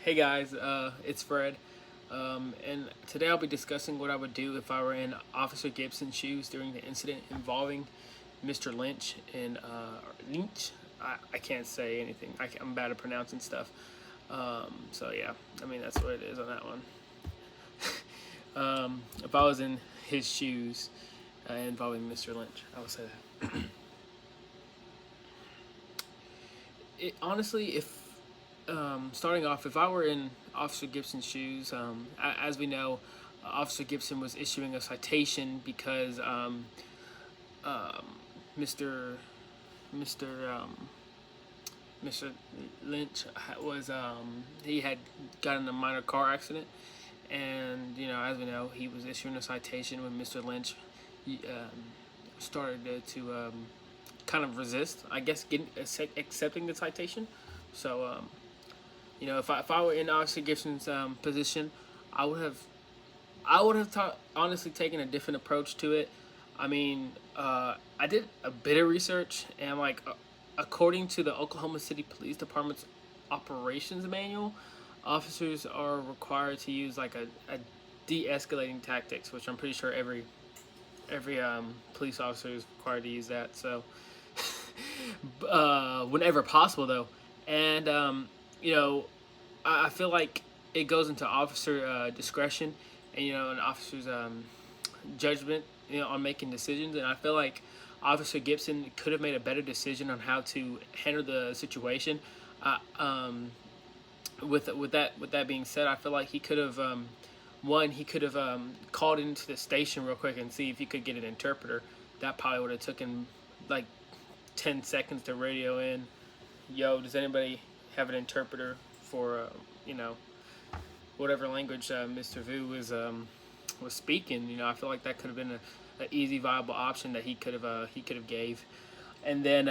Hey guys, it's Fred, and today I'll be discussing what I would do if I were in Officer Gibson's shoes during the incident involving Mr. Lynch and Lynch. I can't say anything. I'm bad at pronouncing stuff. So yeah, I mean that's what it is on that one. If I was in his shoes involving Mr. Lynch, I would say that. Honestly, if starting off, if I were in Officer Gibson's shoes, as we know, Officer Gibson was issuing a citation because um, Mr. Mr. Mr. Lynch was he had gotten in a minor car accident, and as we know, he was issuing a citation when Mr. Lynch started to kind of resist, I guess, getting accepting the citation. So if I were in Officer Gibson's position, I would have honestly taken a different approach to it. I mean, I did a bit of research, and according to the Oklahoma City Police Department's operations manual, officers are required to use like a de-escalating tactics, which I'm pretty sure every police officer is required to use that. So, whenever possible, though, and you know, I feel like it goes into officer discretion and an officer's judgment, on making decisions. And I feel like Officer Gibson could have made a better decision on how to handle the situation. Uh, um, with that being said, I feel like he could have he could have called into the station real quick and see if he could get an interpreter. That probably would have taken like 10 seconds to radio in. Yo, does anybody have an interpreter for you know whatever language Mr. Vu was speaking? I feel like that could have been a easy viable option that he could have gave. And then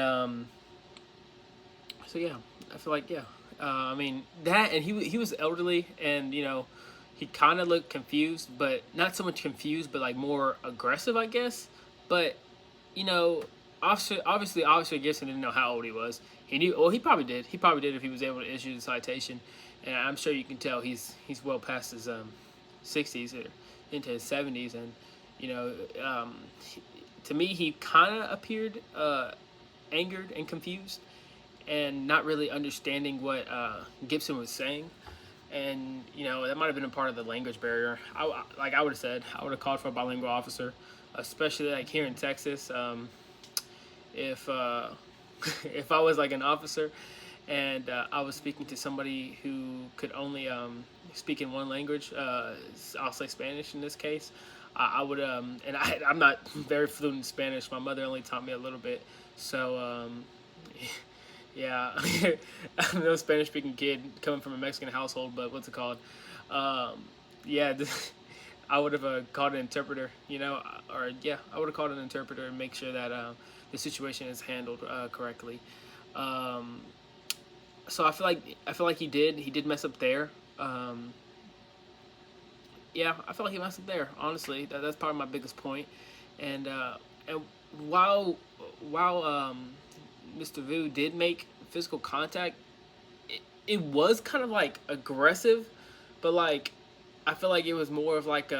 so yeah, I feel like, yeah. I mean that, and he was elderly, and he kind of looked confused, but not so much confused, but like more aggressive, I guess. But you know, Officer Gibson didn't know how old he was. He knew, well, he probably did. He probably did if he was able to issue the citation, and I'm sure you can tell he's well past his 60s or into his 70s, and you know, um, to me he kind of appeared angered and confused, and not really understanding what Gibson was saying. And that might have been a part of the language barrier. I would have said, I would have called for a bilingual officer, especially like here in Texas. If if I was like an officer and I was speaking to somebody who could only speak in one language, I'll say Spanish in this case. I would, and I'm not very fluent in Spanish. My mother only taught me a little bit, so yeah, I'm no Spanish speaking kid coming from a Mexican household, but what's it called? Yeah, I would have called an interpreter, or yeah, I would have called an interpreter and make sure that the situation is handled correctly. Um, so I feel like he did mess up there. Yeah, I feel like he messed up there. Honestly, that's probably my biggest point. And while while Mr. Vu did make physical contact, it was kind of like aggressive, but like I feel like it was more of like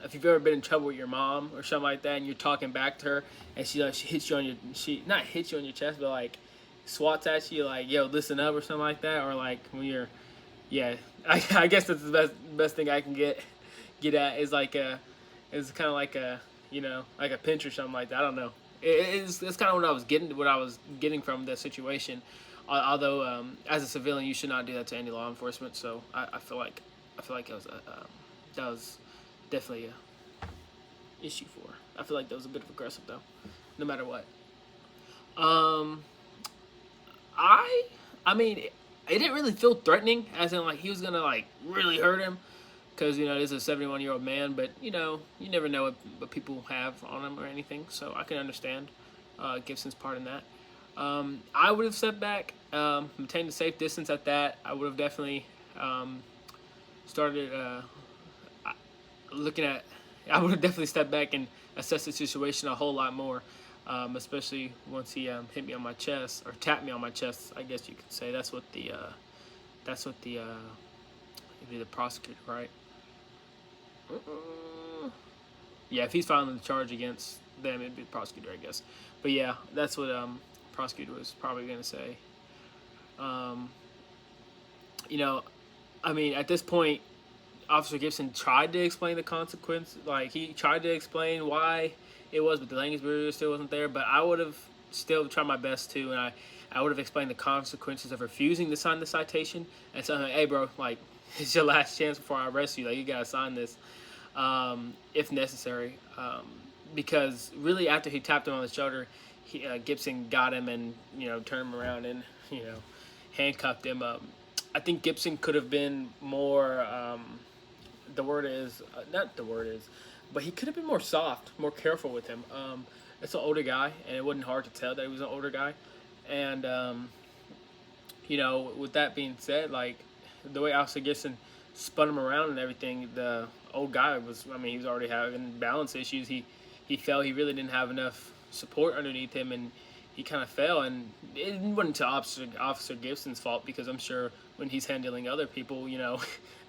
if you've ever been in trouble with your mom or something like that, and you're talking back to her, and she hits you on she not hits you on your chest, but like swats at you like, yo, listen up or something like that, or like when you're, yeah, I guess that's the best thing I can get at is like is kind of like like a pinch or something like that. I don't know. It's kind of what I was getting from the situation. Although as a civilian, you should not do that to any law enforcement. So I feel like that was definitely a issue for. I feel like that was a bit of aggressive though, no matter what. Um, I mean, it didn't really feel threatening, as in like he was gonna like really hurt him, because this is a 71-year-old man. But you never know what people have on him or anything. So I can understand Gibson's part in that. I would have stepped back, maintained a safe distance at that. I would have definitely started looking at. I would have definitely stepped back and assessed the situation a whole lot more, especially once he hit me on my chest, or tapped me on my chest. I guess you could say that's what That's what the it'd be the prosecutor, right? Yeah, if he's filing the charge against them, it'd be the prosecutor, I guess. But yeah, that's what prosecutor was probably gonna say. Um, you know, I mean, at this point, Officer Gibson tried to explain the consequence. Like, he tried to explain why it was, but the language barrier still wasn't there. But I would have still tried my best to, and I would have explained the consequences of refusing to sign the citation and saying, hey, bro, like, it's your last chance before I arrest you. Like, you gotta sign this, if necessary. Because really, after he tapped him on the shoulder, Gibson got him and, turned him around and, handcuffed him. I think Gibson could have been more. The word is not the word is, but he could have been more soft, more careful with him. It's an older guy, and it wasn't hard to tell that he was an older guy. And with that being said, like the way Officer Gibson spun him around and everything, the old guy was. I mean, he was already having balance issues. He felt he really didn't have enough support underneath him, and he kind of fell. And it wasn't to Officer Gibson's fault, because I'm sure when he's handling other people,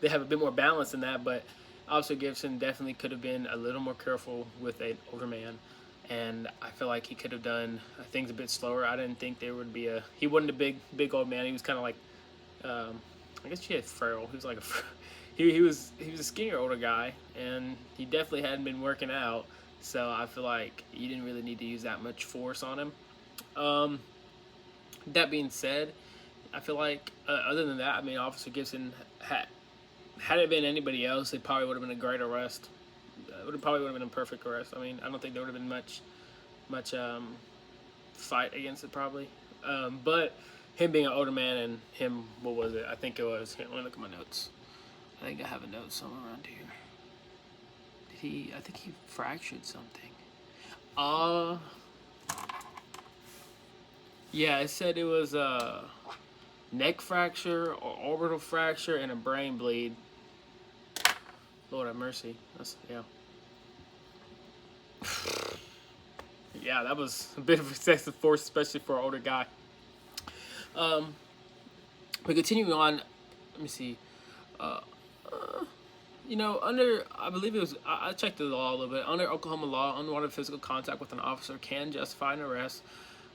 they have a bit more balance than that. But Officer Gibson definitely could have been a little more careful with an older man, and I feel like he could have done things a bit slower. I didn't think there would be he wasn't a big old man. He was kind of like, I guess he had frail. He was like he was a skinnier older guy, and he definitely hadn't been working out. So I feel like you didn't really need to use that much force on him. That being said, I feel like other than that, I mean, Officer Gibson had it been anybody else, it probably would have been a great arrest. It probably would have been a perfect arrest. I mean, I don't think there would have been much fight against it probably. But him being an older man and him, what was it? I think it was. Here, let me look at my notes. I think I have a note somewhere around here. I think he fractured something. Yeah, it said it was a neck fracture or orbital fracture and a brain bleed. Lord have mercy. Yeah. Yeah, that was a bit of excessive force, especially for an older guy. But continuing on, let me see. I believe it was, I checked the law a little bit. Under Oklahoma law, unwanted physical contact with an officer can justify an arrest.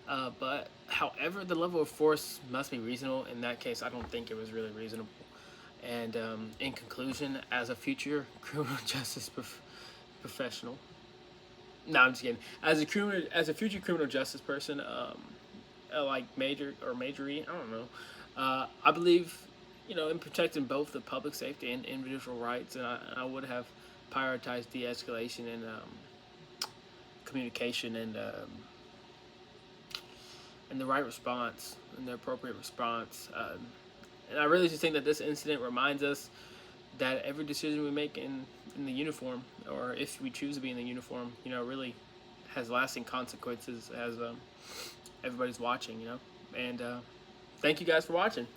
But however, the level of force must be reasonable. In that case, I don't think it was really reasonable. And in conclusion, as a future criminal justice professional, no, I'm just kidding. As a future criminal justice person, like majory, I don't know. I believe, in protecting both the public safety and individual rights, and I would have prioritized de-escalation and communication and the right response and the appropriate response. And I really just think that this incident reminds us that every decision we make in the uniform, or if we choose to be in the uniform, really has lasting consequences as everybody's watching, And thank you guys for watching.